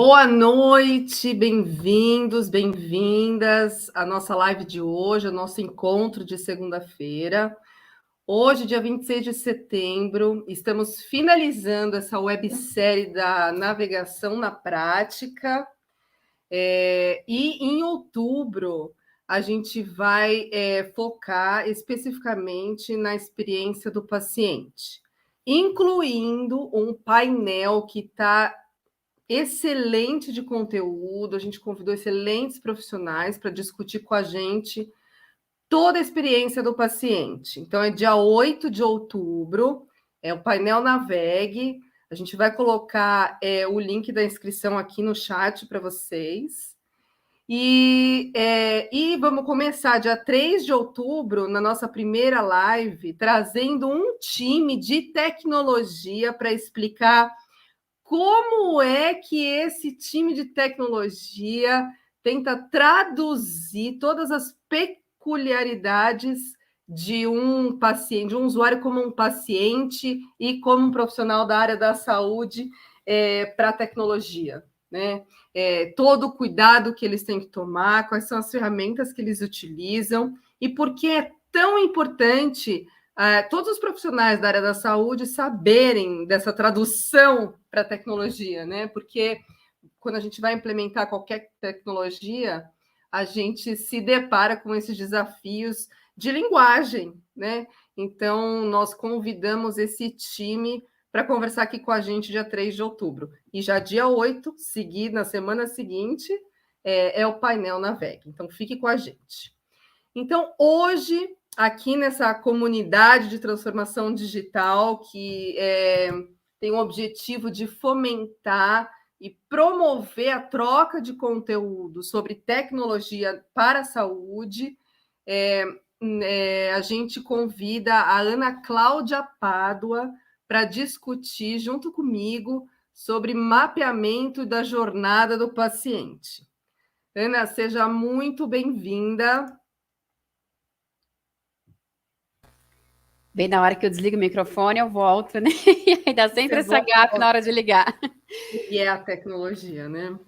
Boa noite, bem-vindos, bem-vindas à nossa live de hoje, ao nosso encontro de segunda-feira. Hoje, dia 26 de setembro, estamos finalizando essa websérie da navegação na prática. E em outubro, a gente vai focar especificamente na experiência do paciente, incluindo um painel que está excelente de conteúdo. A gente convidou excelentes profissionais para discutir com a gente toda a experiência do paciente. Então, é dia 8 de outubro, é o painel Navegue. A gente vai colocar o link da inscrição aqui no chat para vocês. E vamos começar dia 3 de outubro, na nossa primeira live, trazendo um time de tecnologia para explicar como é que esse time de tecnologia tenta traduzir todas as peculiaridades de um paciente, de um usuário como um paciente e como um profissional da área da saúde para a tecnologia, né? Todo o cuidado que eles têm que tomar, quais são as ferramentas que eles utilizam e por que é tão importante todos os profissionais da área da saúde saberem dessa tradução para a tecnologia, né? Porque quando a gente vai implementar qualquer tecnologia, a gente se depara com esses desafios de linguagem, né? Então, nós convidamos esse time para conversar aqui com a gente dia 3 de outubro. E já dia 8, na semana seguinte, é o painel Navegue. Então, fique com a gente. Então, hoje, aqui nessa comunidade de transformação digital, que tem o objetivo de fomentar e promover a troca de conteúdo sobre tecnologia para a saúde, a gente convida a Ana Cláudia Pádua para discutir junto comigo sobre mapeamento da jornada do paciente. Ana, seja muito bem-vinda. Bem na hora que eu desligo o microfone, eu volto, né? E aí dá sempre essa gap na hora de ligar. E é a tecnologia, né?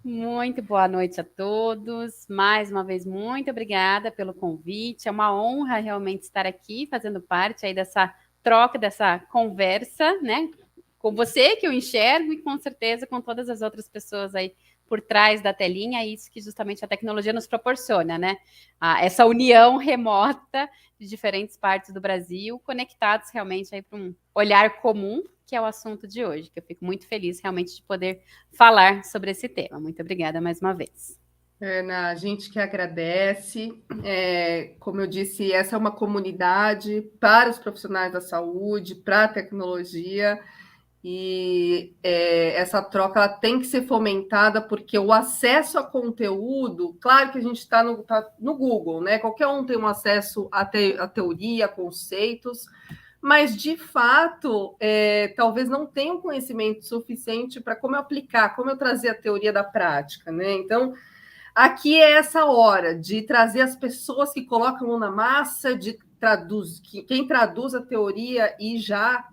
Muito boa noite a todos. Mais uma vez, muito obrigada pelo convite. É uma honra realmente estar aqui, fazendo parte aí dessa troca, dessa conversa, né? Com você, que eu enxergo, e com certeza com todas as outras pessoas aí por trás da telinha, é isso que justamente a tecnologia nos proporciona, né? Essa união remota de diferentes partes do Brasil, conectados realmente aí para um olhar comum, que é o assunto de hoje, que eu fico muito feliz realmente de poder falar sobre esse tema. Muito obrigada mais uma vez. Ana, a gente que agradece. Como eu disse, essa é uma comunidade para os profissionais da saúde, para a tecnologia, e essa troca ela tem que ser fomentada, porque o acesso a conteúdo, claro que a gente está no Google, né? Qualquer um tem um acesso à teoria, a conceitos, mas de fato, talvez não tenha um conhecimento suficiente para como eu aplicar, como eu trazer a teoria da prática, né? Então, aqui é essa hora de trazer as pessoas que colocam a mão na massa, quem traduz a teoria e já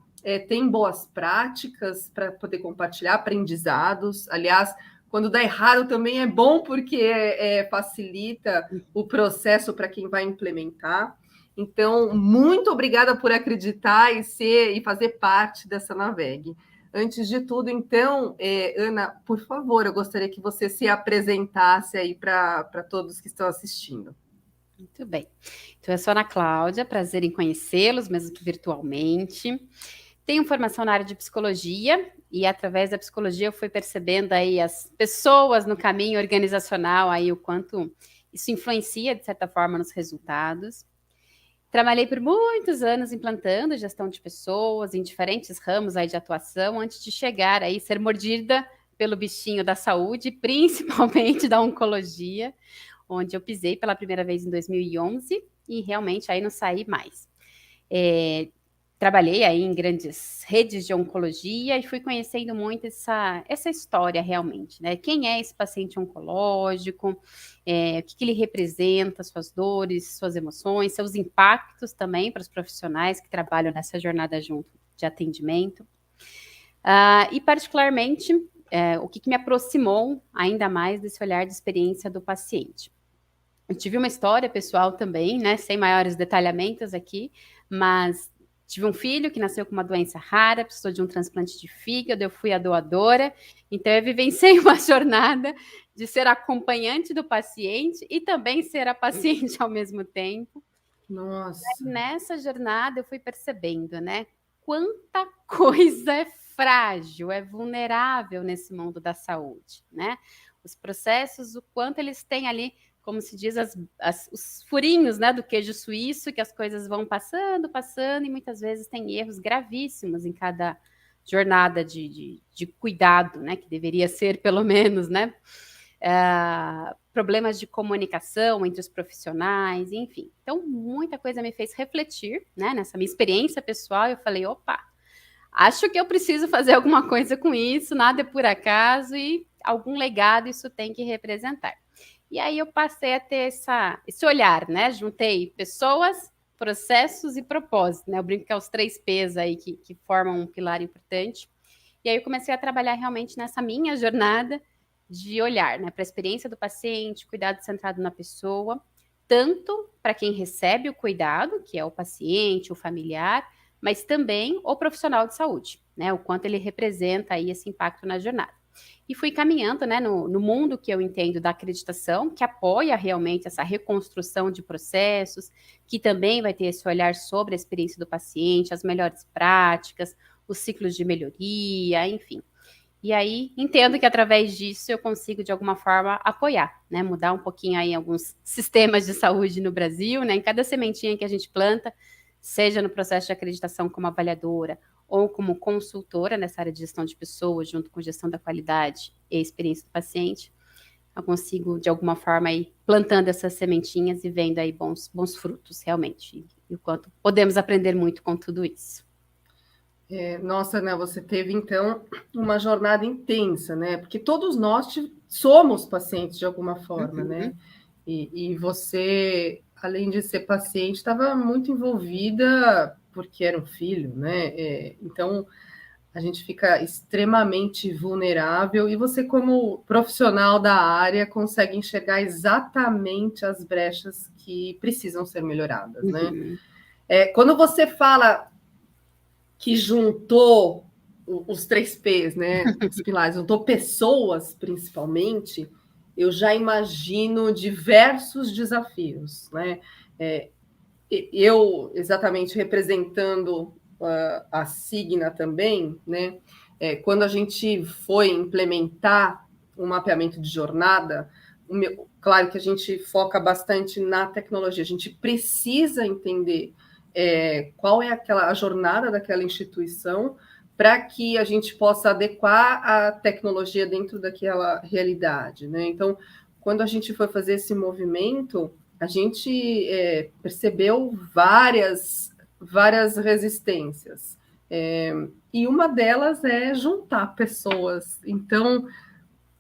tem boas práticas para poder compartilhar aprendizados. Aliás, quando dá errado também é bom, porque facilita o processo para quem vai implementar. Então, muito obrigada por acreditar e fazer parte dessa Navegue. Antes de tudo, então, Ana, por favor, eu gostaria que você se apresentasse aí para todos que estão assistindo. Muito bem. Então, eu sou a Ana Cláudia, prazer em conhecê-los, mesmo que virtualmente. Tenho formação na área de psicologia e, através da psicologia, eu fui percebendo aí as pessoas no caminho organizacional, aí o quanto isso influencia, de certa forma, nos resultados. Trabalhei por muitos anos implantando gestão de pessoas em diferentes ramos aí de atuação, antes de chegar aí, ser mordida pelo bichinho da saúde, principalmente da oncologia, onde eu pisei pela primeira vez em 2011 e realmente aí não saí mais. Trabalhei aí em grandes redes de oncologia e fui conhecendo muito essa história realmente, né? Quem é esse paciente oncológico, o que ele representa, suas dores, suas emoções, seus impactos também para os profissionais que trabalham nessa jornada junto de atendimento. E particularmente, o que me aproximou ainda mais desse olhar de experiência do paciente. Eu tive uma história pessoal também, né, sem maiores detalhamentos aqui, mas tive um filho que nasceu com uma doença rara, precisou de um transplante de fígado, eu fui a doadora, então eu vivenciei uma jornada de ser acompanhante do paciente e também ser a paciente ao mesmo tempo. Nossa. E nessa jornada eu fui percebendo, né, quanta coisa é frágil, é vulnerável nesse mundo da saúde, né? Os processos, o quanto eles têm ali, como se diz, os furinhos, né, do queijo suíço, que as coisas vão passando, passando, e muitas vezes tem erros gravíssimos em cada jornada de cuidado, né, que deveria ser pelo menos, né? Problemas de comunicação entre os profissionais, enfim. Então, muita coisa me fez refletir, né, nessa minha experiência pessoal, eu falei, opa, acho que eu preciso fazer alguma coisa com isso, nada é por acaso, e algum legado isso tem que representar. E aí eu passei a ter esse olhar, né? Juntei pessoas, processos e propósito, né? Eu brinco que é os 3 P's aí que formam um pilar importante. E aí eu comecei a trabalhar realmente nessa minha jornada de olhar, né, para a experiência do paciente, cuidado centrado na pessoa, tanto para quem recebe o cuidado, que é o paciente, o familiar, mas também o profissional de saúde, né, o quanto ele representa aí esse impacto na jornada. E fui caminhando, né, no mundo que eu entendo da acreditação, que apoia realmente essa reconstrução de processos, que também vai ter esse olhar sobre a experiência do paciente, as melhores práticas, os ciclos de melhoria, enfim. E aí, entendo que através disso eu consigo, de alguma forma, apoiar, né? Mudar um pouquinho aí alguns sistemas de saúde no Brasil, né? Em cada sementinha que a gente planta, seja no processo de acreditação como avaliadora ou como consultora nessa área de gestão de pessoas, junto com gestão da qualidade e experiência do paciente, eu consigo, de alguma forma, ir plantando essas sementinhas e vendo aí bons frutos, realmente. E o quanto podemos aprender muito com tudo isso. Nossa, né, você teve, então, uma jornada intensa, né? Porque todos nós somos pacientes de alguma forma, né? E você, além de ser paciente, estava muito envolvida porque era um filho, né? Então, a gente fica extremamente vulnerável e você, como profissional da área, consegue enxergar exatamente as brechas que precisam ser melhoradas, né? Quando você fala que juntou os 3 P's, né? Os pilares, juntou pessoas, principalmente, eu já imagino diversos desafios, né? Eu, exatamente, representando a Signa também, né? Quando a gente foi implementar um mapeamento de jornada, claro que a gente foca bastante na tecnologia, a gente precisa entender qual é a jornada daquela instituição para que a gente possa adequar a tecnologia dentro daquela realidade, né? Então, quando a gente foi fazer esse movimento, a gente percebeu várias resistências. E uma delas é juntar pessoas. Então,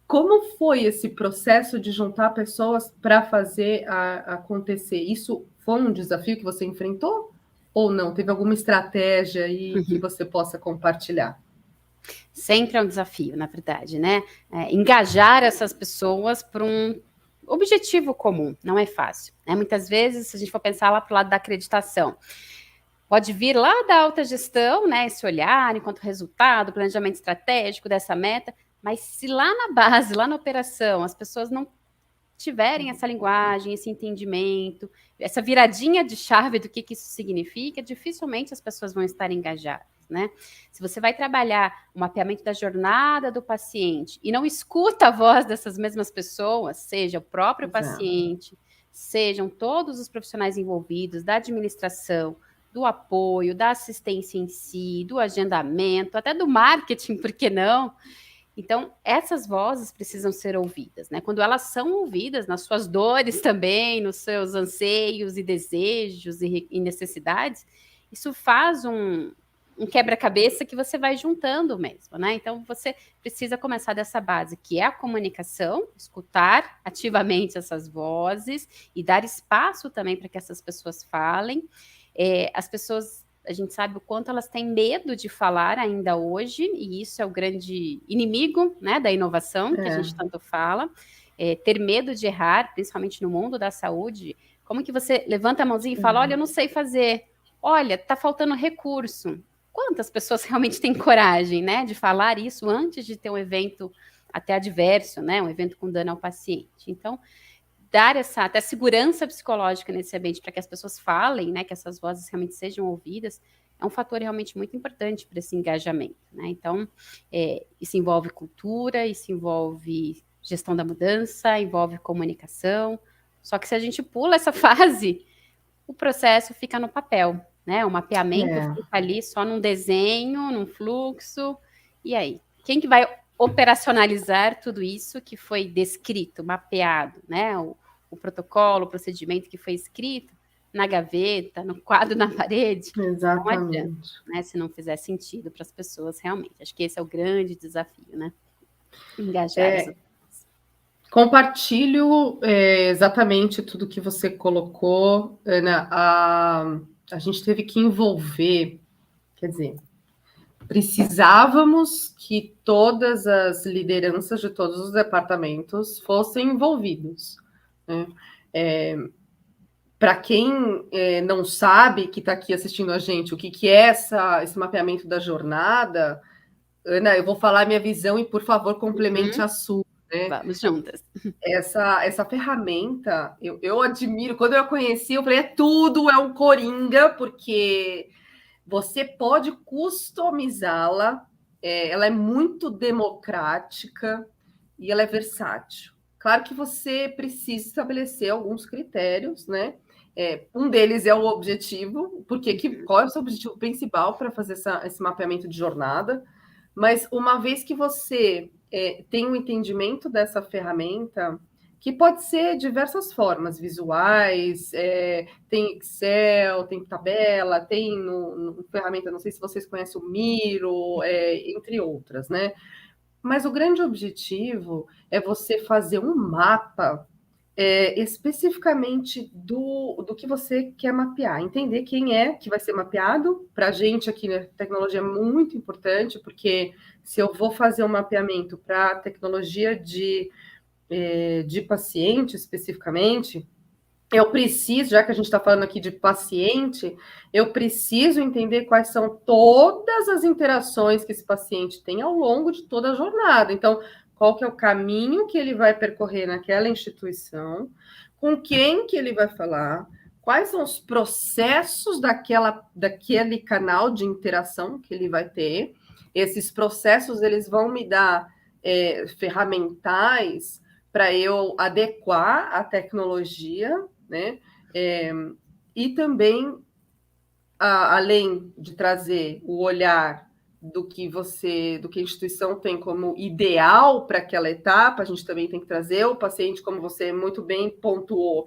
como foi esse processo de juntar pessoas para fazer acontecer? Isso foi um desafio que você enfrentou? Ou não? Teve alguma estratégia aí que você possa compartilhar? Sempre é um desafio, na verdade, né? Engajar essas pessoas para um objetivo comum, não é fácil, né? Muitas vezes, se a gente for pensar lá para o lado da acreditação, pode vir lá da alta gestão, né? Esse olhar enquanto resultado, planejamento estratégico dessa meta, mas se lá na base, lá na operação, as pessoas não tiverem essa linguagem, esse entendimento, essa viradinha de chave do que isso significa, dificilmente as pessoas vão estar engajadas, né? Se você vai trabalhar o mapeamento da jornada do paciente e não escuta a voz dessas mesmas pessoas, seja o próprio paciente, sejam todos os profissionais envolvidos, da administração, do apoio, da assistência em si, do agendamento, até do marketing, por que não? Então, essas vozes precisam ser ouvidas, né? Quando elas são ouvidas nas suas dores também, nos seus anseios e desejos e necessidades, isso faz um quebra-cabeça que você vai juntando mesmo, né? Então, você precisa começar dessa base, que é a comunicação, escutar ativamente essas vozes e dar espaço também para que essas pessoas falem. As pessoas a gente sabe o quanto elas têm medo de falar ainda hoje, e isso é o grande inimigo, né, da inovação, que a gente tanto fala, ter medo de errar, principalmente no mundo da saúde. Como que você levanta a mãozinha e fala, olha, eu não sei fazer, olha, está faltando recurso. Quantas pessoas realmente têm coragem, né, de falar isso antes de ter um evento até adverso, né, um evento com dano ao paciente? Então, dar essa até segurança psicológica nesse ambiente para que as pessoas falem, né, que essas vozes realmente sejam ouvidas, é um fator realmente muito importante para esse engajamento, né? Então, isso envolve cultura, isso envolve gestão da mudança, envolve comunicação. Só que se a gente pula essa fase, o processo fica no papel, né? O mapeamento fica ali só num desenho, num fluxo. E aí? Quem que vai operacionalizar tudo isso que foi descrito, mapeado, né? O protocolo, o procedimento que foi escrito na gaveta, no quadro na parede. Exatamente. Não adianta, né? Se não fizer sentido para as pessoas realmente. Acho que esse é o grande desafio, né? Engajar as... Compartilho exatamente tudo que você colocou, Ana. A gente teve que envolver, quer dizer, precisávamos que todas as lideranças de todos os departamentos fossem envolvidos, né? Para quem não sabe, que está aqui assistindo a gente, o que é esse mapeamento da jornada, Ana, eu vou falar a minha visão e, por favor, complemente a sua. Né? Vamos juntas. Essa ferramenta, eu admiro. Quando eu a conheci, eu falei, tudo é um coringa, porque você pode customizá-la, ela é muito democrática e ela é versátil. Claro que você precisa estabelecer alguns critérios, né? Um deles é o objetivo, qual é o seu objetivo principal para fazer esse mapeamento de jornada? Mas uma vez que você tem um entendimento dessa ferramenta, que pode ser diversas formas, visuais, tem Excel, tem tabela, tem no ferramenta, não sei se vocês conhecem o Miro, entre outras, né? Mas o grande objetivo é você fazer um mapa especificamente do que você quer mapear, entender quem é que vai ser mapeado. Para a gente aqui na tecnologia é muito importante, porque se eu vou fazer um mapeamento para tecnologia de paciente especificamente, eu preciso, já que a gente está falando aqui de paciente, eu preciso entender quais são todas as interações que esse paciente tem ao longo de toda a jornada. Então, qual que é o caminho que ele vai percorrer naquela instituição, com quem que ele vai falar, quais são os processos daquele canal de interação que ele vai ter. Esses processos, eles vão me dar ferramentais para eu adequar a tecnologia, né? E também, além de trazer o olhar do que a instituição tem como ideal para aquela etapa, a gente também tem que trazer o paciente, como você muito bem pontuou.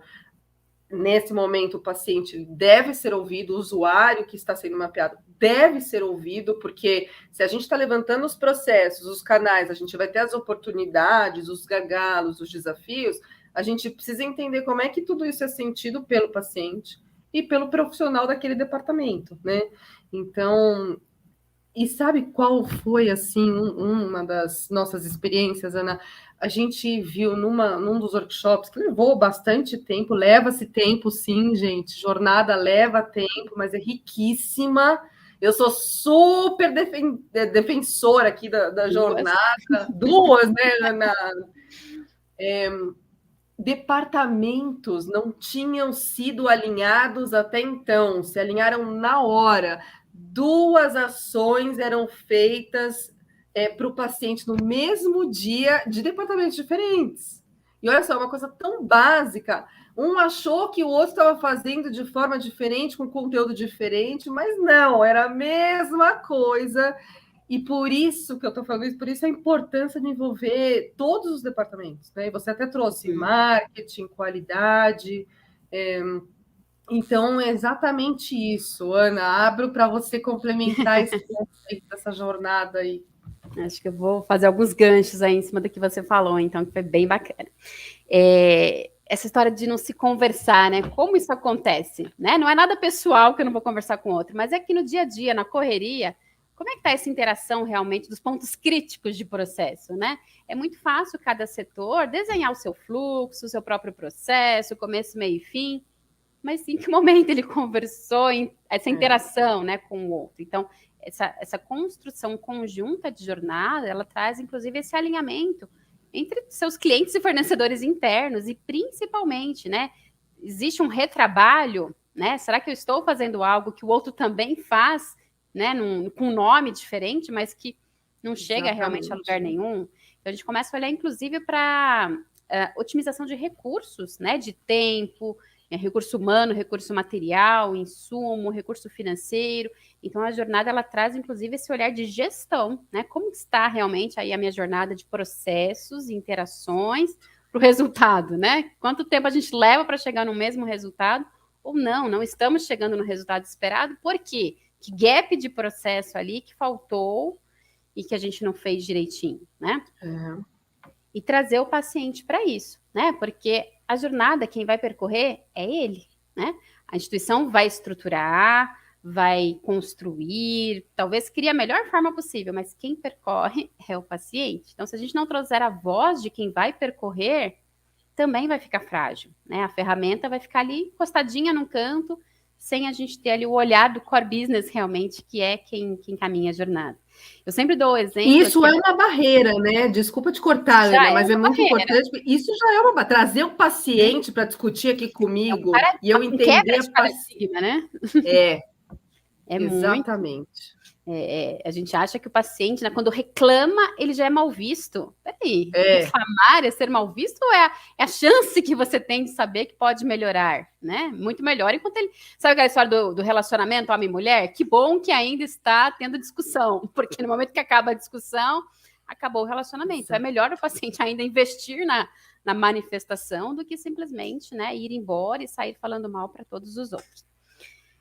Nesse momento, o paciente deve ser ouvido, o usuário que está sendo mapeado deve ser ouvido, porque se a gente está levantando os processos, os canais, a gente vai ter as oportunidades, os gargalos, os desafios, a gente precisa entender como é que tudo isso é sentido pelo paciente e pelo profissional daquele departamento, né? Então, e sabe qual foi, assim, uma das nossas experiências, Ana? A gente viu num dos workshops, que levou bastante tempo, leva-se tempo, sim, gente, jornada leva tempo, mas é riquíssima. Eu sou super defensora aqui da jornada. Duas, né, Ana? Departamentos não tinham sido alinhados até então, se alinharam na hora. 2 ações eram feitas para o paciente no mesmo dia, de departamentos diferentes. E olha só, uma coisa tão básica. Um achou que o outro estava fazendo de forma diferente, com conteúdo diferente, mas não, era a mesma coisa. E por isso que eu estou falando isso, por isso a importância de envolver todos os departamentos, né? Você até trouxe marketing, qualidade. Então, é exatamente isso, Ana. Abro para você complementar esse conceito dessa jornada aí. Acho que eu vou fazer alguns ganchos aí em cima do que você falou, então, que foi bem bacana. essa história de não se conversar, né? Como isso acontece, né? Não é nada pessoal que eu não vou conversar com outro, mas é que no dia a dia, na correria, como é que está essa interação realmente dos pontos críticos de processo, né? É muito fácil cada setor desenhar o seu fluxo, o seu próprio processo, começo, meio e fim, mas em que momento ele conversou, essa interação, né, com o outro? Então, essa construção conjunta de jornada, ela traz, inclusive, esse alinhamento entre seus clientes e fornecedores internos e, principalmente, né, existe um retrabalho, né? Será que eu estou fazendo algo que o outro também faz, né, com um nome diferente, mas que não chega realmente a lugar nenhum? Então, a gente começa a olhar, inclusive, para otimização de recursos, né, de tempo, recurso humano, recurso material, insumo, recurso financeiro. Então, a jornada, ela traz, inclusive, esse olhar de gestão, né? Como está realmente aí a minha jornada de processos, interações, para o resultado, né? Quanto tempo a gente leva para chegar no mesmo resultado, ou não estamos chegando no resultado esperado, por quê? Que gap de processo ali que faltou e que a gente não fez direitinho, né? E trazer o paciente para isso, né? Porque a jornada, quem vai percorrer é ele, né? A instituição vai estruturar, vai construir, talvez crie a melhor forma possível, mas quem percorre é o paciente. Então, se a gente não trouxer a voz de quem vai percorrer, também vai ficar frágil, né? A ferramenta vai ficar ali encostadinha num canto, sem a gente ter ali o olhar do core business realmente, que é quem caminha a jornada. Eu sempre dou o exemplo... Isso é uma barreira, né? Desculpa te cortar, Ana, mas é muito importante. Isso já é uma trazer o paciente para discutir aqui comigo e eu entender a paradigma, né? Exatamente. A gente acha que o paciente, né, quando reclama, ele já é mal visto. Peraí, reclamar é ser mal visto ou é a chance que você tem de saber que pode melhorar, né? Muito melhor enquanto ele... Sabe aquela história do relacionamento homem e mulher? Que bom que ainda está tendo discussão, porque no momento que acaba a discussão, acabou o relacionamento. Então, é melhor o paciente ainda investir na manifestação do que simplesmente, né, ir embora e sair falando mal para todos os outros.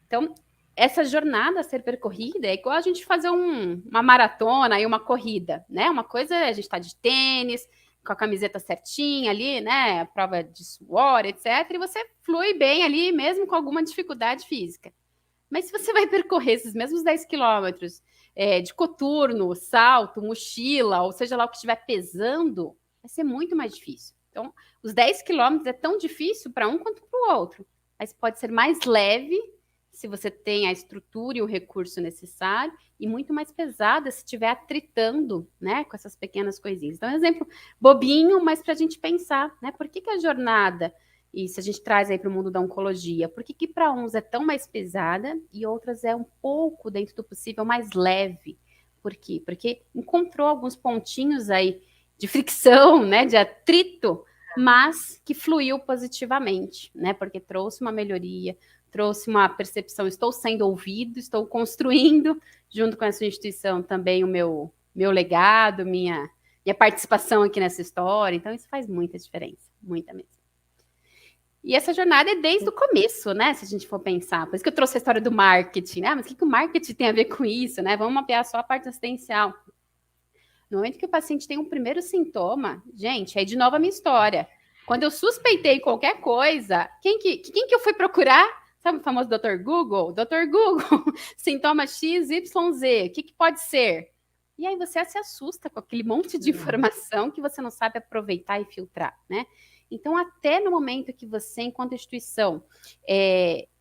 Então, essa jornada a ser percorrida é igual a gente fazer uma maratona e uma corrida, né? Uma coisa é a gente estar de tênis, com a camiseta certinha ali, né? A prova de suor, etc. E você flui bem ali, mesmo com alguma dificuldade física. Mas se você vai percorrer esses mesmos 10 quilômetros de coturno, salto, mochila, ou seja lá o que estiver pesando, vai ser muito mais difícil. Então, os 10 quilômetros é tão difícil para um quanto para o outro. Mas pode ser mais leve se você tem a estrutura e o recurso necessário, e muito mais pesada se estiver atritando, né, com essas pequenas coisinhas. Então, um exemplo bobinho, mas para a gente pensar, né, por que a jornada, e se a gente traz aí para o mundo da oncologia, por que para uns é tão mais pesada e outras é um pouco, dentro do possível, mais leve? Por quê? Porque encontrou alguns pontinhos aí de fricção, né, de atrito, mas que fluiu positivamente, né, porque trouxe uma melhoria, trouxe uma percepção, estou sendo ouvido, estou construindo, junto com essa instituição, também o meu legado, minha participação aqui nessa história. Então, isso faz muita diferença, muita mesmo. E essa jornada é desde o começo, né? Se a gente for pensar. Por isso que eu trouxe a história do marketing, né? Mas o que o marketing tem a ver com isso, né? Vamos mapear só a parte assistencial. No momento que o paciente tem um primeiro sintoma, gente, aí de novo a minha história. Quando eu suspeitei qualquer coisa, quem que eu fui procurar? Sabe o famoso Dr. Google? Dr. Google, sintoma X, Y, Z, o que pode ser? E aí você se assusta com aquele monte de informação que você não sabe aproveitar e filtrar, né? Então, até no momento que você, enquanto instituição,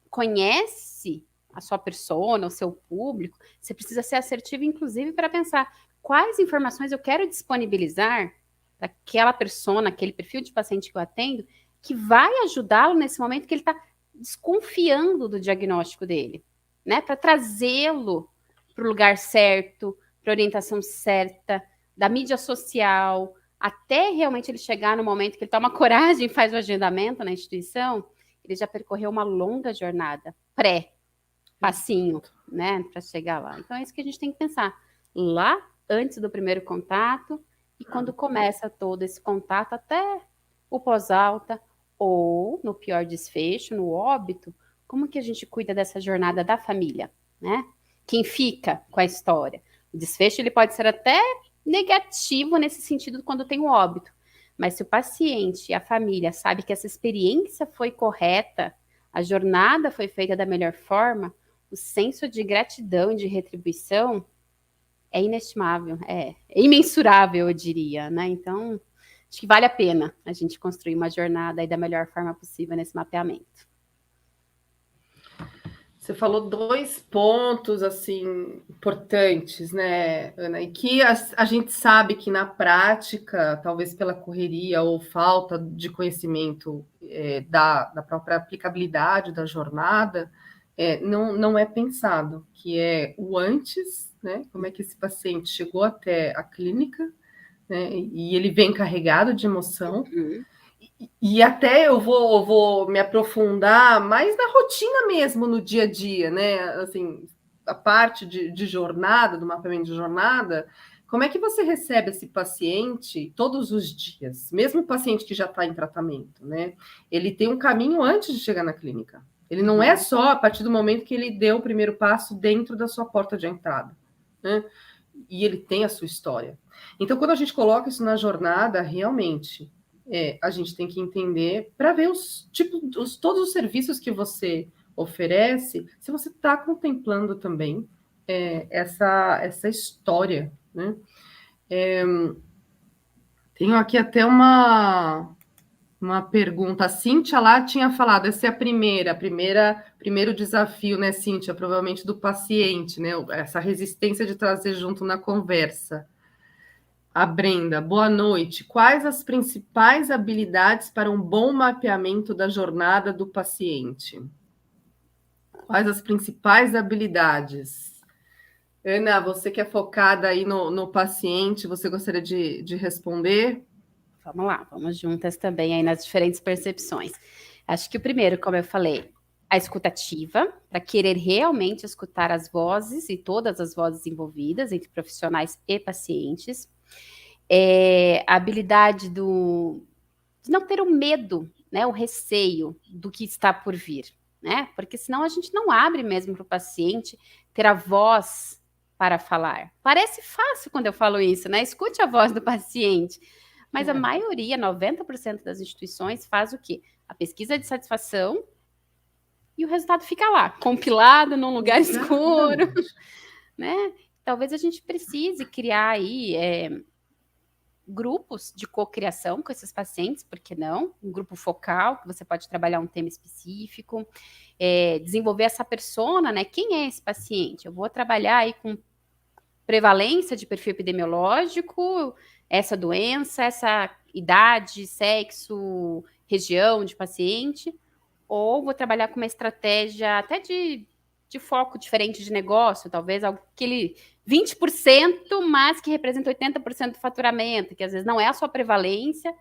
conhece a sua persona, o seu público, você precisa ser assertivo, inclusive, para pensar quais informações eu quero disponibilizar para aquela persona, aquele perfil de paciente que eu atendo, que vai ajudá-lo nesse momento que ele está desconfiando do diagnóstico dele, né? Para trazê-lo para o lugar certo, para a orientação certa, da mídia social, até realmente ele chegar no momento que ele toma coragem e faz o agendamento na instituição, ele já percorreu uma longa jornada pré-passinho, né? Para chegar lá. Então é isso que a gente tem que pensar. Lá, antes do primeiro contato, e quando começa todo esse contato, até o pós-alta, ou, no pior desfecho, no óbito, como que a gente cuida dessa jornada da família, né? Quem fica com a história? O desfecho ele pode ser até negativo nesse sentido quando tem o óbito, Mas se o paciente e a família sabe que essa experiência foi correta, a jornada foi feita da melhor forma, o senso de gratidão e de retribuição é inestimável, é imensurável, eu diria, né? Então, acho que vale a pena a gente construir uma jornada aí da melhor forma possível nesse mapeamento. Você falou dois pontos assim importantes, né, Ana? E que a gente sabe que na prática, talvez pela correria ou falta de conhecimento da própria aplicabilidade da jornada, não é pensado, que é o antes, né? Como é que esse paciente chegou até a clínica, né? E ele vem carregado de emoção. Uhum. E até eu vou me aprofundar mais na rotina mesmo, no dia a dia, né? Assim, a parte de jornada, do mapeamento de jornada, como é que você recebe esse paciente todos os dias? Mesmo o paciente que já está em tratamento, né? Ele tem um caminho antes de chegar na clínica. Ele não é só a partir do momento que ele deu o primeiro passo dentro da sua porta de entrada, né? E ele tem a sua história. Então, quando a gente coloca isso na jornada, realmente, a gente tem que entender para ver todos os serviços que você oferece, se você está contemplando também essa história, né? Tenho aqui até uma pergunta. A Cíntia lá tinha falado, essa é primeiro desafio, né, Cíntia? Provavelmente do paciente, né? Essa resistência de trazer junto na conversa. A Brenda, boa noite. Quais as principais habilidades para um bom mapeamento da jornada do paciente? Quais as principais habilidades? Ana, você que é focada aí no paciente, você gostaria de responder? Vamos lá, vamos juntas também aí nas diferentes percepções. Acho que o primeiro, como eu falei, a escutativa, para querer realmente escutar as vozes e todas as vozes envolvidas entre profissionais e pacientes. A habilidade de não ter o medo, né, o receio do que está por vir, né? Porque senão a gente não abre mesmo para o paciente ter a voz para falar. Parece fácil quando eu falo isso, né? Escute a voz do paciente. Mas a maioria, 90% das instituições faz o quê? A pesquisa de satisfação e o resultado fica lá, compilado num lugar escuro, né? Talvez a gente precise criar aí grupos de cocriação com esses pacientes, por que não? Um grupo focal, que você pode trabalhar um tema específico, desenvolver essa persona, né? Quem é esse paciente? Eu vou trabalhar aí com prevalência de perfil epidemiológico, essa doença, essa idade, sexo, região de paciente, ou vou trabalhar com uma estratégia até de foco diferente de negócio, talvez aquele 20%, mas que representa 80% do faturamento, que às vezes não é a sua prevalência,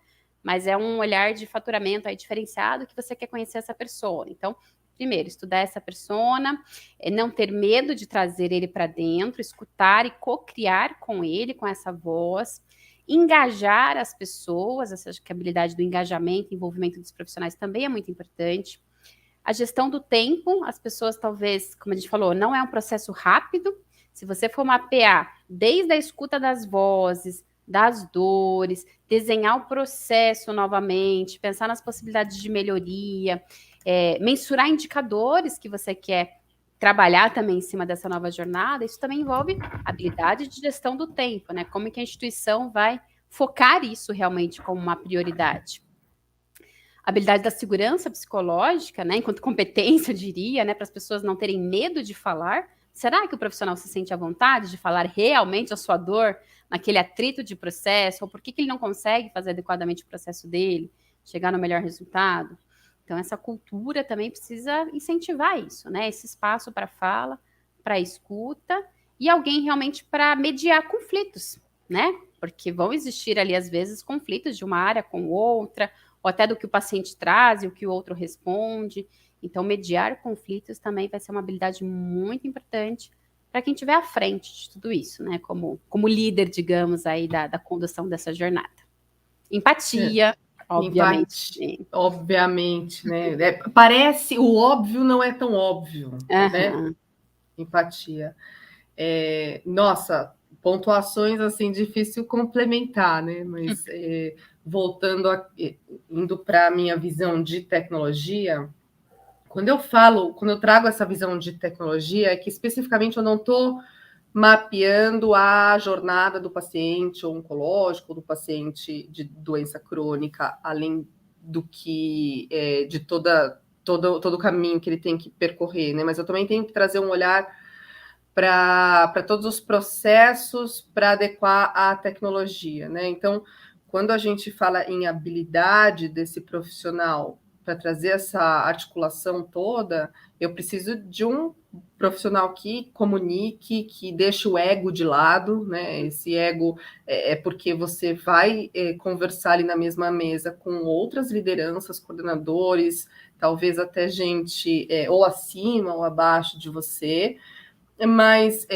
mas é um olhar de faturamento aí diferenciado que você quer conhecer essa pessoa. Então, primeiro, estudar essa persona, não ter medo de trazer ele para dentro, escutar e co-criar com ele, com essa voz, engajar as pessoas, essa habilidade do engajamento, envolvimento dos profissionais também é muito importante. A gestão do tempo, as pessoas talvez, como a gente falou, não é um processo rápido. Se você for mapear desde a escuta das vozes, das dores, desenhar o processo novamente, pensar nas possibilidades de melhoria, mensurar indicadores que você quer trabalhar também em cima dessa nova jornada, isso também envolve habilidade de gestão do tempo, né? Como que a instituição vai focar isso realmente como uma prioridade. Habilidade da segurança psicológica, né? Enquanto competência, eu diria, né? Para as pessoas não terem medo de falar. Será que o profissional se sente à vontade de falar realmente a sua dor naquele atrito de processo? Ou por que ele não consegue fazer adequadamente o processo dele, chegar no melhor resultado? Então, essa cultura também precisa incentivar isso, né? Esse espaço para fala, para escuta e alguém realmente para mediar conflitos, né? Porque vão existir ali, às vezes, conflitos de uma área com outra, ou até do que o paciente traz e o que o outro responde. Então, mediar conflitos também vai ser uma habilidade muito importante para quem estiver à frente de tudo isso, né? Como líder, digamos, aí da condução dessa jornada. Empatia, obviamente. Obviamente, né? Parece, o óbvio não é tão óbvio, né? Empatia. Nossa, pontuações assim, difícil complementar, né? Mas indo para a minha visão de tecnologia, quando eu trago essa visão de tecnologia, é que especificamente eu não estou mapeando a jornada do paciente oncológico, do paciente de doença crônica, além do que de todo o caminho que ele tem que percorrer, né? Mas eu também tenho que trazer um olhar para todos os processos para adequar à tecnologia, né? Então, quando a gente fala em habilidade desse profissional para trazer essa articulação toda, eu preciso de um profissional que comunique, que deixe o ego de lado, né? Esse ego é porque você vai conversar ali na mesma mesa com outras lideranças, coordenadores, talvez até gente ou acima ou abaixo de você, mas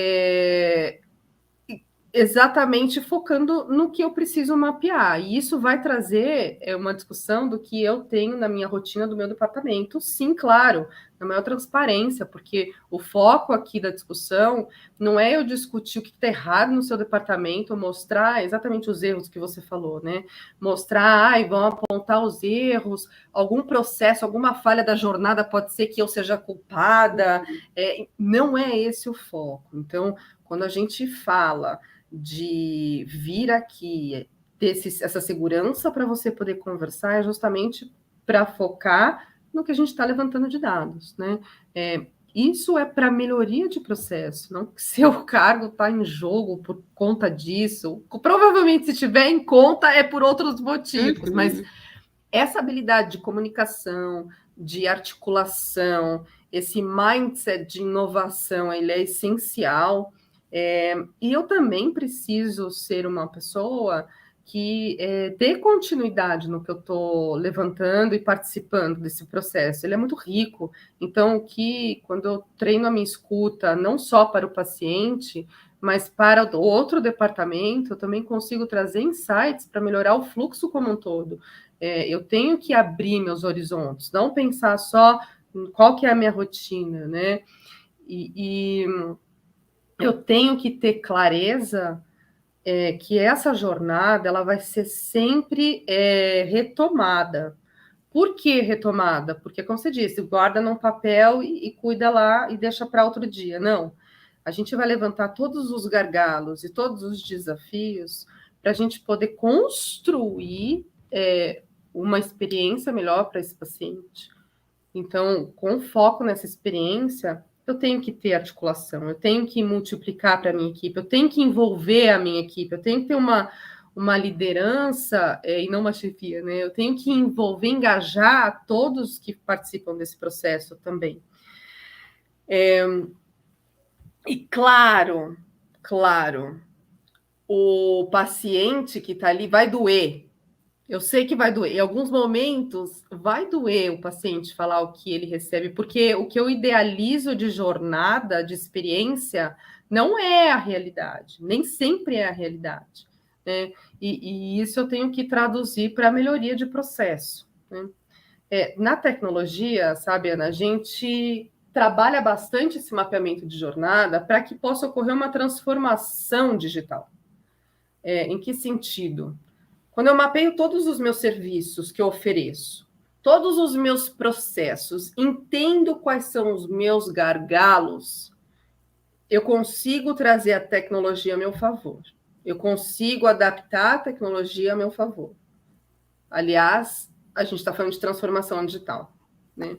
exatamente focando no que eu preciso mapear. E isso vai trazer uma discussão do que eu tenho na minha rotina do meu departamento, sim, claro, na maior transparência, porque o foco aqui da discussão não é eu discutir o que está errado no seu departamento, mostrar exatamente os erros que você falou, né? Mostrar, vão apontar os erros, algum processo, alguma falha da jornada pode ser que eu seja culpada. Não é esse o foco. Então, quando a gente fala de vir aqui, ter essa segurança para você poder conversar, é justamente para focar no que a gente está levantando de dados, né? Isso é para melhoria de processo, não que seu cargo está em jogo por conta disso. Provavelmente, se tiver em conta, é por outros motivos, mas essa habilidade de comunicação, de articulação, esse mindset de inovação, ele é essencial. E eu também preciso ser uma pessoa que dê continuidade no que eu estou levantando e participando desse processo. Ele é muito rico. Então, quando eu treino a minha escuta, não só para o paciente, mas para o outro departamento, eu também consigo trazer insights para melhorar o fluxo como um todo. Eu tenho que abrir meus horizontes, não pensar só em qual que é a minha rotina, né? E eu tenho que ter clareza que essa jornada ela vai ser sempre retomada. Por que retomada? Porque, como você disse, guarda num papel e cuida lá e deixa para outro dia. Não. A gente vai levantar todos os gargalos e todos os desafios para a gente poder construir uma experiência melhor para esse paciente. Então, com foco nessa experiência, eu tenho que ter articulação, eu tenho que multiplicar para a minha equipe, eu tenho que envolver a minha equipe, eu tenho que ter uma liderança e não uma chefia, né? Eu tenho que envolver, engajar todos que participam desse processo também. E claro, o paciente que está ali vai doer. Eu sei que vai doer. Em alguns momentos, vai doer o paciente falar o que ele recebe, porque o que eu idealizo de jornada, de experiência, não é a realidade. Nem sempre é a realidade, né? E isso eu tenho que traduzir para a melhoria de processo, né? Na tecnologia, sabe, Ana, a gente trabalha bastante esse mapeamento de jornada para que possa ocorrer uma transformação digital. Em que sentido? Quando eu mapeio todos os meus serviços que eu ofereço, todos os meus processos, entendo quais são os meus gargalos, eu consigo trazer a tecnologia a meu favor. Eu consigo adaptar a tecnologia a meu favor. Aliás, a gente está falando de transformação digital, né?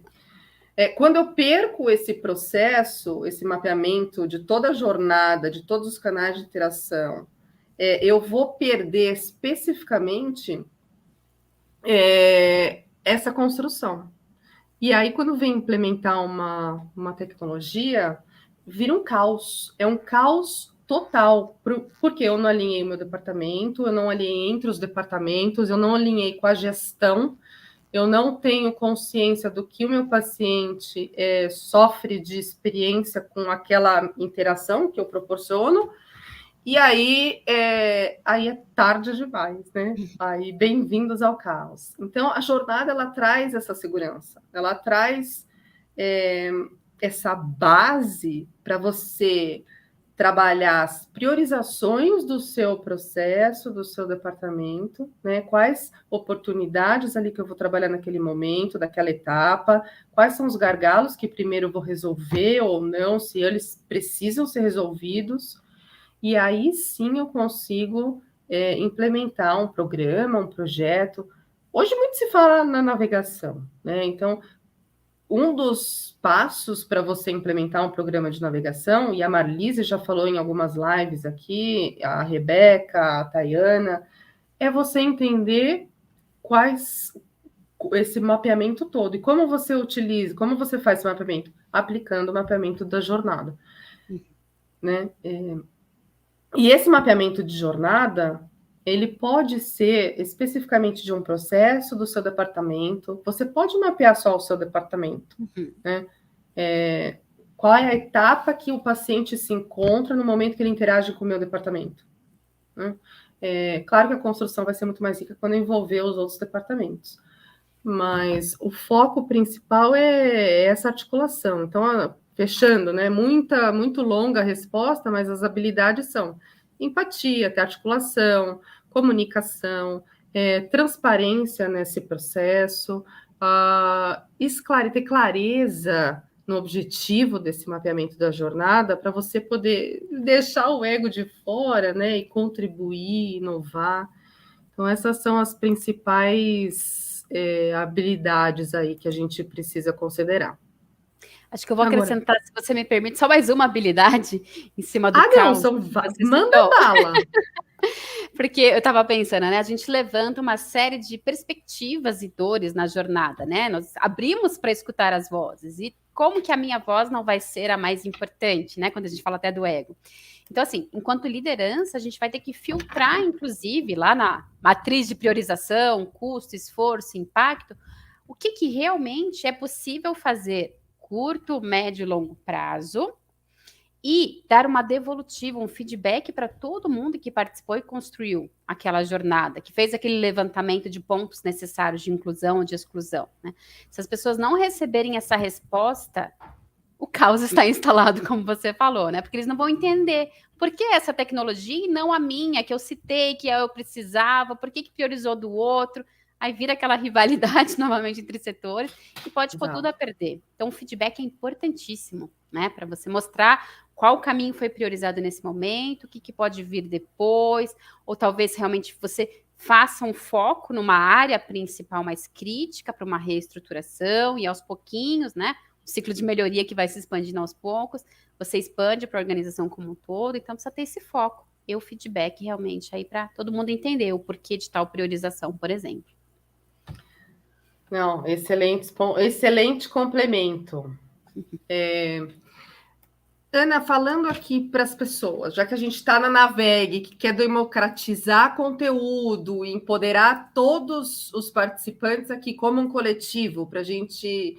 Quando eu perco esse processo, esse mapeamento de toda a jornada, de todos os canais de interação, eu vou perder especificamente essa construção. E aí, quando vem implementar uma tecnologia, vira um caos. É um caos total, porque eu não alinhei o meu departamento, eu não alinhei entre os departamentos, eu não alinhei com a gestão, eu não tenho consciência do que o meu paciente sofre de experiência com aquela interação que eu proporciono. E aí é tarde demais, né? Aí, bem-vindos ao caos. Então, a jornada, ela traz essa segurança, ela traz essa base para você trabalhar as priorizações do seu processo, do seu departamento, né? Quais oportunidades ali que eu vou trabalhar naquele momento, daquela etapa, quais são os gargalos que primeiro eu vou resolver ou não, se eles precisam ser resolvidos, e aí sim eu consigo implementar um programa, um projeto. Hoje muito se fala na navegação, né? Então, um dos passos para você implementar um programa de navegação, e a Marlise já falou em algumas lives aqui, a Rebeca, a Tayana, é você entender esse mapeamento todo. E como você utiliza, como você faz esse mapeamento? Aplicando o mapeamento da jornada. Né? E esse mapeamento de jornada, ele pode ser especificamente de um processo do seu departamento. Você pode mapear só o seu departamento, né? Qual é a etapa que o paciente se encontra no momento que ele interage com o meu departamento, né? Claro que a construção vai ser muito mais rica quando envolver os outros departamentos, mas o foco principal é essa articulação. Então, fechando, né? Muito longa a resposta, mas as habilidades são empatia, ter articulação, comunicação, transparência nesse processo, ter clareza no objetivo desse mapeamento da jornada para você poder deixar o ego de fora, né? E contribuir, inovar. Então, essas são as principais habilidades aí que a gente precisa considerar. Acho que eu vou acrescentar, se você me permite, só mais uma habilidade em cima do caos. Não, manda bala. Porque eu estava pensando, né? A gente levanta uma série de perspectivas e dores na jornada, né? Nós abrimos para escutar as vozes. E como que a minha voz não vai ser a mais importante, né? Quando a gente fala até do ego. Então, assim, enquanto liderança, a gente vai ter que filtrar, inclusive, lá na matriz de priorização, custo, esforço, impacto, o que realmente é possível fazer curto, médio e longo prazo, e dar uma devolutiva, um feedback para todo mundo que participou e construiu aquela jornada, que fez aquele levantamento de pontos necessários de inclusão ou de exclusão, né? Se as pessoas não receberem essa resposta, o caos está instalado, como você falou, né? Porque eles não vão entender por que essa tecnologia e não a minha, que eu citei, que eu precisava, por que priorizou do outro. Aí vira aquela rivalidade novamente entre setores e pode pôr tudo a perder. Então, o feedback é importantíssimo, né? Para você mostrar qual caminho foi priorizado nesse momento, o que pode vir depois, ou talvez realmente você faça um foco numa área principal mais crítica para uma reestruturação e aos pouquinhos, né? O ciclo de melhoria que vai se expandindo aos poucos, você expande para a organização como um todo, então precisa ter esse foco e o feedback realmente aí para todo mundo entender o porquê de tal priorização, por exemplo. Não, excelente complemento. Ana, falando aqui para as pessoas, já que a gente está na Navegue, que quer democratizar conteúdo e empoderar todos os participantes aqui como um coletivo, para a gente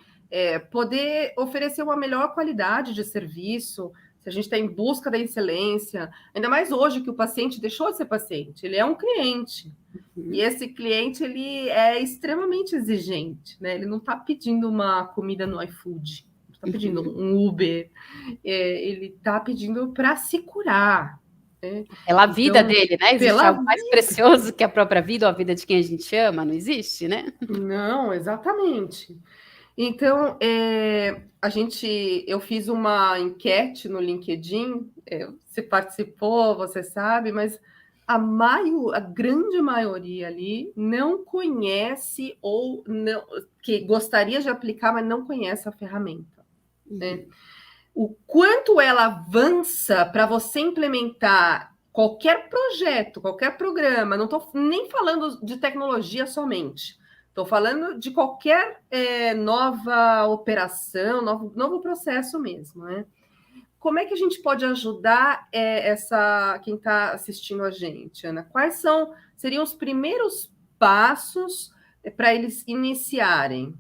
poder oferecer uma melhor qualidade de serviço, se a gente está em busca da excelência, ainda mais hoje que o paciente deixou de ser paciente, ele é um cliente. E esse cliente, ele é extremamente exigente, né? Ele não está pedindo uma comida no iFood, está pedindo um Uber, ele está pedindo para se curar. Né? Pela vida dele, né? Existe algo mais precioso que a própria vida ou a vida de quem a gente ama? Não existe, né? Não, exatamente. Então, eu fiz uma enquete no LinkedIn, você participou, você sabe, mas a grande maioria ali não conhece ou não, que gostaria de aplicar, mas não conhece a ferramenta. Né? O quanto ela avança para você implementar qualquer projeto, qualquer programa, não estou nem falando de tecnologia somente, estou falando de qualquer nova operação, novo processo mesmo, né? Como é que a gente pode ajudar quem está assistindo a gente, Ana? Quais seriam os primeiros passos para eles iniciarem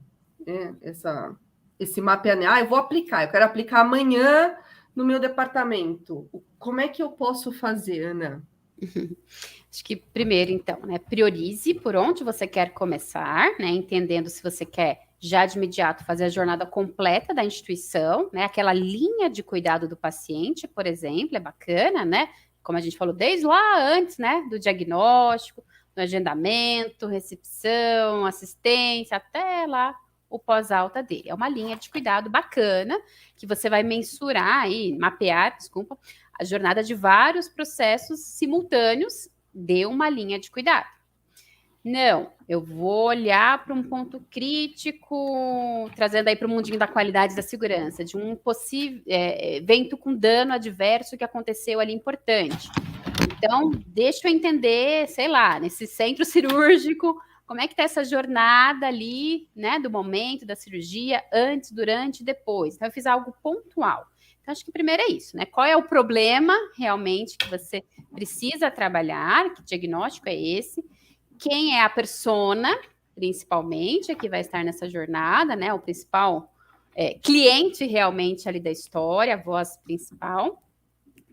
esse mapeamento? Eu vou aplicar, eu quero aplicar amanhã no meu departamento. Como é que eu posso fazer, Ana? Acho que primeiro, então, né, priorize por onde você quer começar, né, entendendo se você quer já de imediato fazer a jornada completa da instituição, né, aquela linha de cuidado do paciente, por exemplo, é bacana, né, como a gente falou desde lá antes, né, do diagnóstico, do agendamento, recepção, assistência, até lá o pós-alta dele. É uma linha de cuidado bacana que você vai mensurar aí, mapear, desculpa, a jornada de vários processos simultâneos de uma linha de cuidado. Não, eu vou olhar para um ponto crítico, trazendo aí para o mundinho da qualidade e da segurança, de um possível evento com dano adverso que aconteceu ali importante. Então, deixa eu entender, sei lá, nesse centro cirúrgico, como é que está essa jornada ali, né, do momento da cirurgia, antes, durante e depois. Então, eu fiz algo pontual. Então, acho que primeiro é isso, né? Qual é o problema realmente que você precisa trabalhar? Que diagnóstico é esse? Quem é a persona, principalmente, que vai estar nessa jornada, né? O principal cliente realmente ali da história, a voz principal.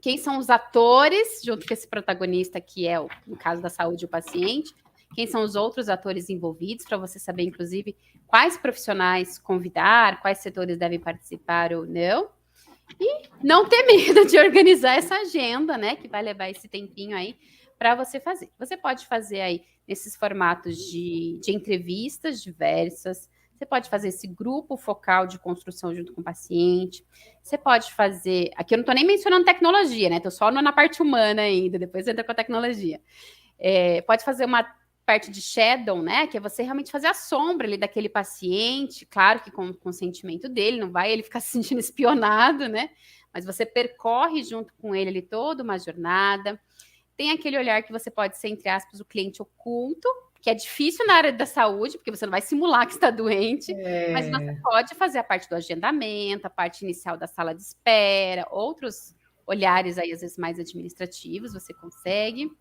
Quem são os atores, junto com esse protagonista, que é, no caso da saúde, o paciente. Quem são os outros atores envolvidos, para você saber, inclusive, quais profissionais convidar, quais setores devem participar ou não. E não ter medo de organizar essa agenda, né? Que vai levar esse tempinho aí para você fazer. Você pode fazer aí nesses formatos de entrevistas diversas. Você pode fazer esse grupo focal de construção junto com o paciente. Você pode fazer... Aqui eu não estou nem mencionando tecnologia, né? Estou só na parte humana ainda, depois entra com a tecnologia. Pode fazer uma parte de shadow, né? Que é você realmente fazer a sombra ali daquele paciente, claro que com o consentimento dele, não vai ele ficar se sentindo espionado, né? Mas você percorre junto com ele ali toda uma jornada. Tem aquele olhar que você pode ser, entre aspas, o cliente oculto, que é difícil na área da saúde, porque você não vai simular que está doente, mas você pode fazer a parte do agendamento, a parte inicial da sala de espera, outros olhares aí, às vezes, mais administrativos, você consegue.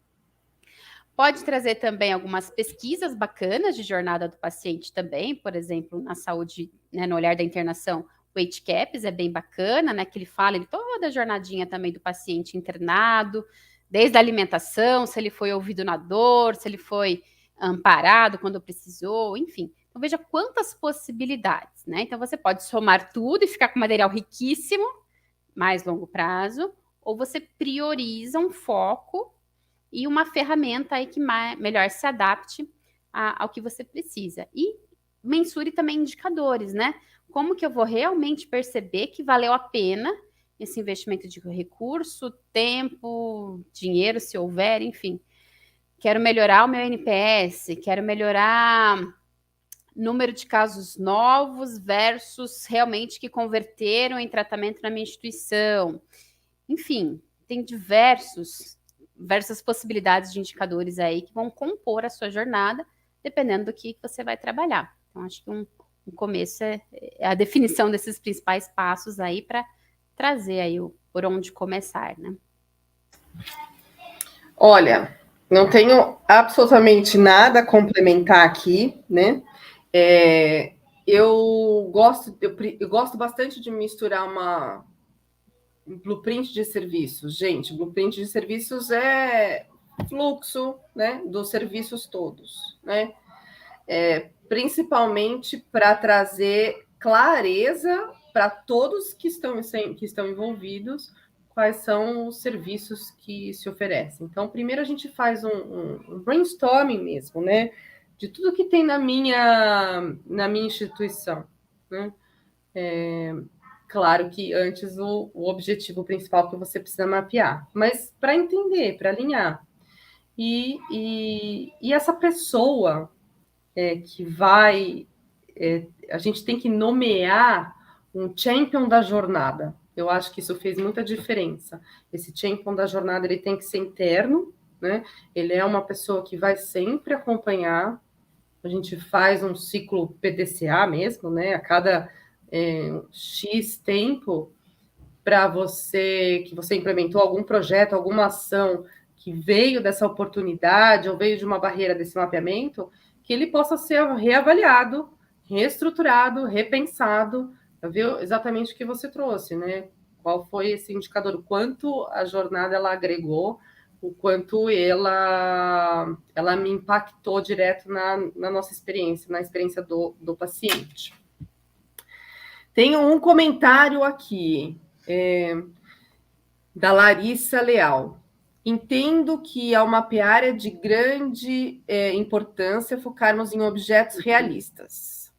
Pode trazer também algumas pesquisas bacanas de jornada do paciente também, por exemplo, na saúde, né, no olhar da internação, o HCAPS é bem bacana, né, que ele fala de toda a jornadinha também do paciente internado, desde a alimentação, se ele foi ouvido na dor, se ele foi amparado quando precisou, enfim. Então, veja quantas possibilidades, né? Então, você pode somar tudo e ficar com material riquíssimo, mais longo prazo, ou você prioriza um foco e uma ferramenta aí que melhor se adapte ao que você precisa. E mensure também indicadores, né? Como que eu vou realmente perceber que valeu a pena esse investimento de recurso, tempo, dinheiro, se houver, enfim. Quero melhorar o meu NPS, quero melhorar número de casos novos versus realmente que converteram em tratamento na minha instituição. Enfim, tem diversas possibilidades de indicadores aí que vão compor a sua jornada, dependendo do que você vai trabalhar. Então, acho que um começo é a definição desses principais passos aí para trazer aí por onde começar, né? Olha, não tenho absolutamente nada a complementar aqui, né? Eu gosto bastante de misturar um blueprint de serviços. Gente, blueprint de serviços é fluxo, né, dos serviços todos, né? Principalmente para trazer clareza para todos que estão envolvidos, quais são os serviços que se oferecem. Então, primeiro a gente faz um brainstorming mesmo, né? De tudo que tem na minha instituição, né? Claro que antes o objetivo principal que você precisa mapear, mas para entender, para alinhar. E essa pessoa que vai... a gente tem que nomear um champion da jornada. Eu acho que isso fez muita diferença. Esse champion da jornada ele tem que ser interno, né? Ele é uma pessoa que vai sempre acompanhar. A gente faz um ciclo PDCA mesmo, né? A cada X tempo, para que você implementou algum projeto, alguma ação que veio dessa oportunidade ou veio de uma barreira desse mapeamento, que ele possa ser reavaliado, reestruturado, repensado, viu? Exatamente o que você trouxe, né? Qual foi esse indicador? O quanto a jornada ela agregou, o quanto ela me impactou direto na nossa experiência, na experiência do paciente. Tem um comentário aqui, da Larissa Leal. Entendo que ao mapear é de grande importância focarmos em objetos realistas.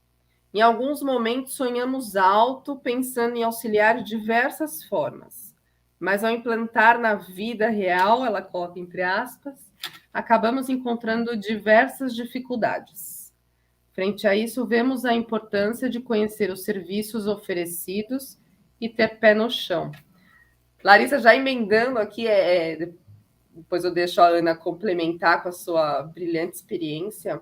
Em alguns momentos sonhamos alto, pensando em auxiliar de diversas formas, mas ao implantar na vida real, ela coloca entre aspas, acabamos encontrando diversas dificuldades. Frente a isso, vemos a importância de conhecer os serviços oferecidos e ter pé no chão. Larissa, já emendando aqui, depois eu deixo a Ana complementar com a sua brilhante experiência.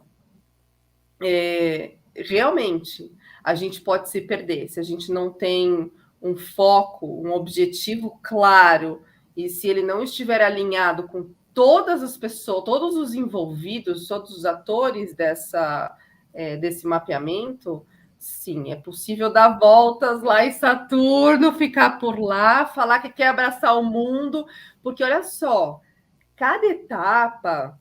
Realmente, a gente pode se perder se a gente não tem um foco, um objetivo claro, e se ele não estiver alinhado com todas as pessoas, todos os envolvidos, todos os atores desse mapeamento, sim, é possível dar voltas lá em Saturno, ficar por lá, falar que quer abraçar o mundo, porque olha só, cada etapa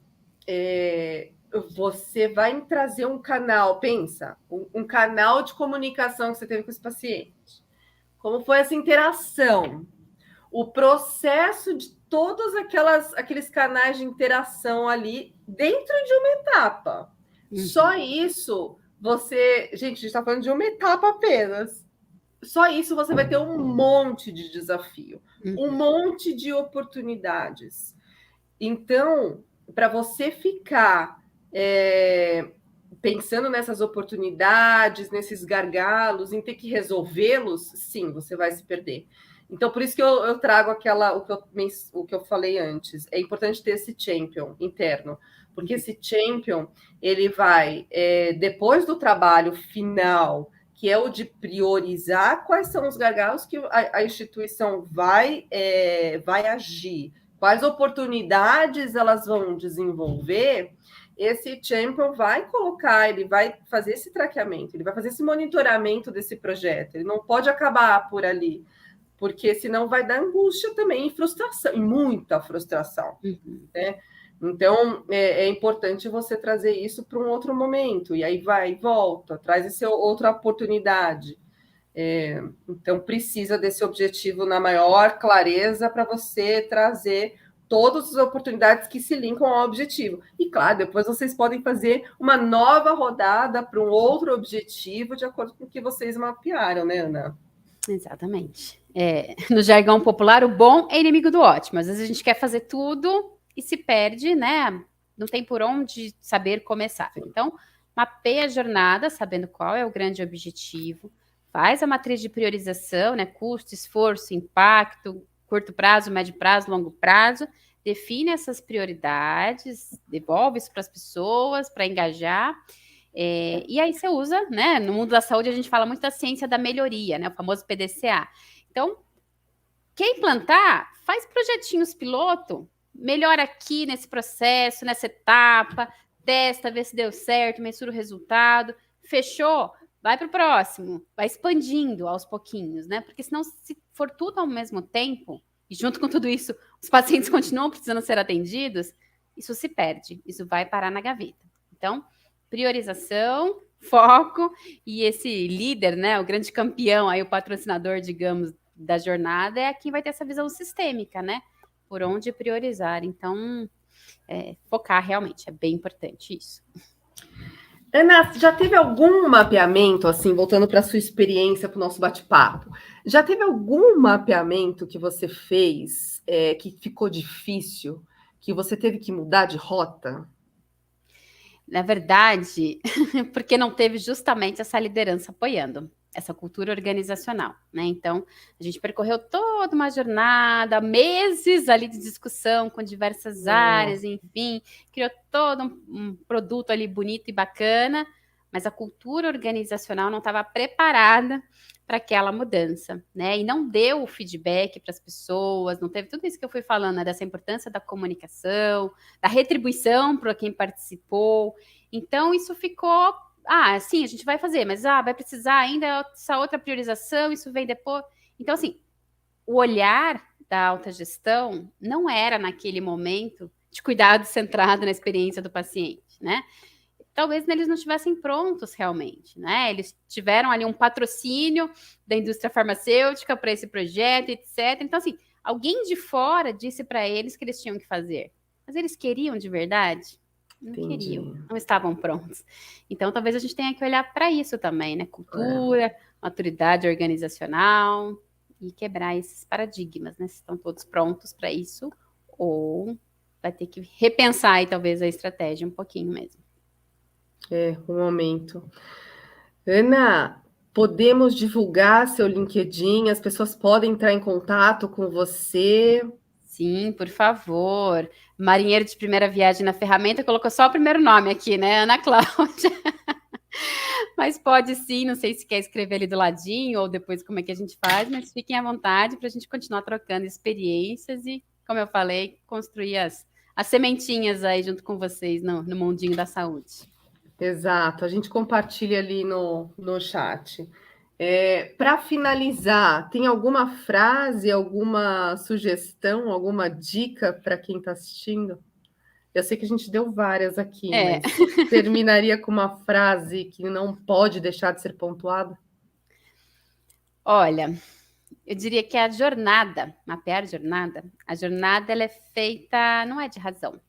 você vai trazer um canal, pensa, um canal de comunicação que você teve com esse paciente. Como foi essa interação? O processo de todos aqueles canais de interação ali dentro de uma etapa. Só isso, gente, a gente está falando de uma etapa apenas. Só isso você vai ter um monte de desafio, um monte de oportunidades. Então, para você ficar pensando nessas oportunidades, nesses gargalos, em ter que resolvê-los, sim, você vai se perder. Então, por isso que eu trago o que eu falei antes. É importante ter esse champion interno, porque esse champion, ele vai, depois do trabalho final, que é o de priorizar quais são os gargalos que a instituição vai agir, quais oportunidades elas vão desenvolver, esse champion vai colocar, ele vai fazer esse traqueamento, ele vai fazer esse monitoramento desse projeto, ele não pode acabar por ali, porque senão vai dar angústia também e frustração, e muita frustração, né? Então, é importante você trazer isso para um outro momento, e aí vai e volta, traz essa outra oportunidade. Então, precisa desse objetivo na maior clareza para você trazer todas as oportunidades que se linkam ao objetivo. E, claro, depois vocês podem fazer uma nova rodada para um outro objetivo, de acordo com o que vocês mapearam, né, Ana? Exatamente. No jargão popular, o bom é inimigo do ótimo. Às vezes a gente quer fazer tudo e se perde, né? Não tem por onde saber começar. Sim. Então, mapeia a jornada, sabendo qual é o grande objetivo, faz a matriz de priorização, né? Custo, esforço, impacto, curto prazo, médio prazo, longo prazo, define essas prioridades, devolve isso para as pessoas, para engajar. E aí você usa, né? No mundo da saúde a gente fala muito da ciência da melhoria, né? O famoso PDCA. Então, quem implantar, faz projetinhos piloto, melhora aqui nesse processo, nessa etapa, testa, vê se deu certo, mensura o resultado, fechou, vai para o próximo, vai expandindo aos pouquinhos, né? Porque senão, se for tudo ao mesmo tempo, e junto com tudo isso, os pacientes continuam precisando ser atendidos, isso se perde, isso vai parar na gaveta. Então, priorização, foco, e esse líder, né, o grande campeão, aí, o patrocinador, digamos, da jornada, é quem vai ter essa visão sistêmica, né? Por onde priorizar. Então, focar realmente, é bem importante isso. Ana, já teve algum mapeamento, assim, voltando para a sua experiência, para o nosso bate-papo, já teve algum mapeamento que você fez que ficou difícil, que você teve que mudar de rota? Na verdade, porque não teve justamente essa liderança apoiando, essa cultura organizacional, né? Então, a gente percorreu toda uma jornada, meses ali de discussão com diversas áreas, enfim, criou todo um produto ali bonito e bacana, mas a cultura organizacional não estava preparada para aquela mudança, né? E não deu o feedback para as pessoas, não teve tudo isso que eu fui falando, né? Dessa importância da comunicação, da retribuição para quem participou. Então, isso ficou... sim, a gente vai fazer, mas vai precisar ainda essa outra priorização, isso vem depois. Então, assim, o olhar da alta gestão não era naquele momento de cuidado centrado na experiência do paciente, né? Talvez eles não estivessem prontos realmente, né? Eles tiveram ali um patrocínio da indústria farmacêutica para esse projeto, etc. Então, assim, alguém de fora disse para eles que eles tinham que fazer. Mas eles queriam de verdade? Não queriam, não estavam prontos. Então, talvez a gente tenha que olhar para isso também, né? Cultura, maturidade organizacional e quebrar esses paradigmas, né? Se estão todos prontos para isso ou vai ter que repensar aí talvez a estratégia um pouquinho mesmo. Um momento. Ana, podemos divulgar seu LinkedIn? As pessoas podem entrar em contato com você? Sim, por favor. Marinheiro de primeira viagem na ferramenta colocou só o primeiro nome aqui, né? Ana Cláudia. Mas pode sim, não sei se quer escrever ali do ladinho ou depois como é que a gente faz, mas fiquem à vontade para a gente continuar trocando experiências e, como eu falei, construir as sementinhas aí junto com vocês no mundinho da saúde. Exato, a gente compartilha ali no chat. Para finalizar, tem alguma frase, alguma sugestão, alguma dica para quem está assistindo? Eu sei que a gente deu várias aqui, mas terminaria com uma frase que não pode deixar de ser pontuada? Olha, eu diria que a jornada ela é feita, não é de razão,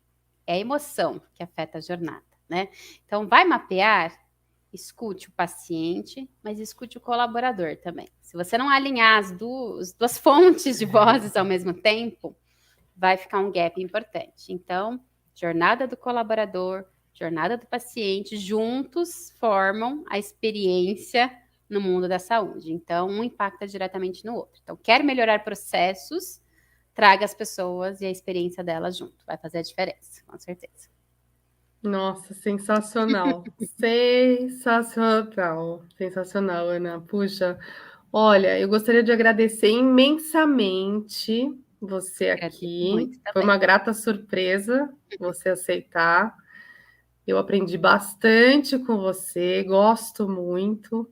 é a emoção que afeta a jornada, né? Então, vai mapear, escute o paciente, mas escute o colaborador também. Se você não alinhar as duas fontes de vozes ao mesmo tempo, vai ficar um gap importante. Então, jornada do colaborador, jornada do paciente, juntos formam a experiência no mundo da saúde. Então, um impacta diretamente no outro. Então, quer melhorar processos, traga as pessoas e a experiência delas junto. Vai fazer a diferença, com certeza. Nossa, sensacional. Sensacional. Sensacional, Ana. Puxa, olha, eu gostaria de agradecer imensamente você Agradeço aqui. muito Foi também. uma grata surpresa você aceitar. Eu aprendi bastante com você, gosto muito.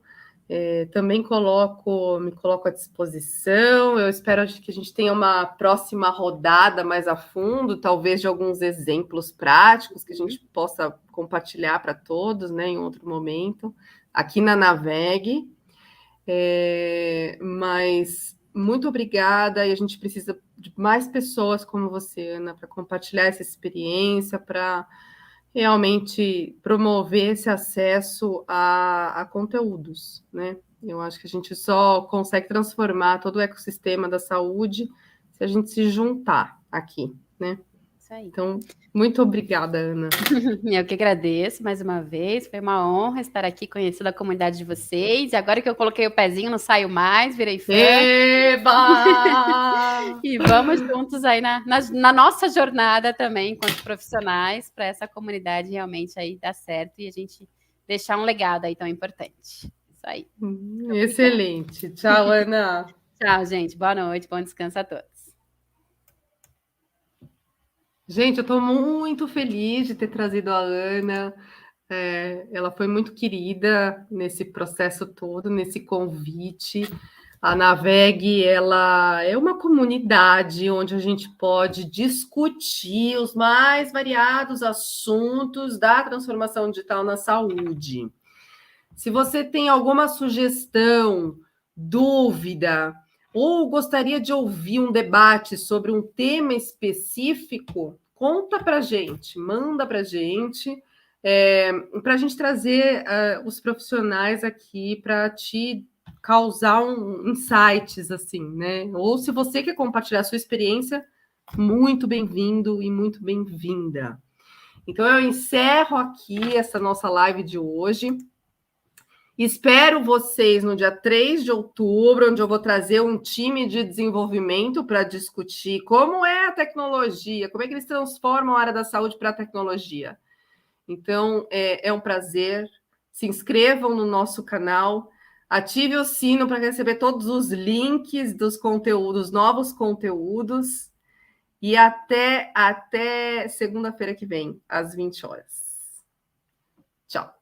Também me coloco à disposição. Eu espero que a gente tenha uma próxima rodada mais a fundo, talvez de alguns exemplos práticos que a gente possa compartilhar para todos, né, em outro momento, aqui na Navegue. Mas muito obrigada, e a gente precisa de mais pessoas como você, Ana, para compartilhar essa experiência, para realmente promover esse acesso a conteúdos, né? Eu acho que a gente só consegue transformar todo o ecossistema da saúde se a gente se juntar aqui, né? Isso aí. Então, muito obrigada, Ana. Eu que agradeço mais uma vez, foi uma honra estar aqui conhecendo a comunidade de vocês. E agora que eu coloquei o pezinho, não saio mais, virei fã. Eba! E vamos juntos aí na nossa jornada também, enquanto profissionais, para essa comunidade realmente aí dar certo e a gente deixar um legado aí tão importante. Isso aí. Excelente. Tchau, Ana. Tchau, gente. Boa noite, bom descanso a todos. Gente, eu estou muito feliz de ter trazido a Ana. Ela foi muito querida nesse processo todo, nesse convite. A Naveg, ela é uma comunidade onde a gente pode discutir os mais variados assuntos da transformação digital na saúde. Se você tem alguma sugestão, dúvida, ou gostaria de ouvir um debate sobre um tema específico, conta para a gente, manda para a gente, para a gente trazer os profissionais aqui para te causar insights, assim, né? Ou se você quer compartilhar a sua experiência, muito bem-vindo e muito bem-vinda. Então, eu encerro aqui essa nossa live de hoje. Espero vocês no dia 3 de outubro, onde eu vou trazer um time de desenvolvimento para discutir como é a tecnologia, como é que eles transformam a área da saúde para a tecnologia. Então, é um prazer. Se inscrevam no nosso canal, ative o sino para receber todos os links dos conteúdos, novos conteúdos. E até segunda-feira que vem, às 20 horas. Tchau.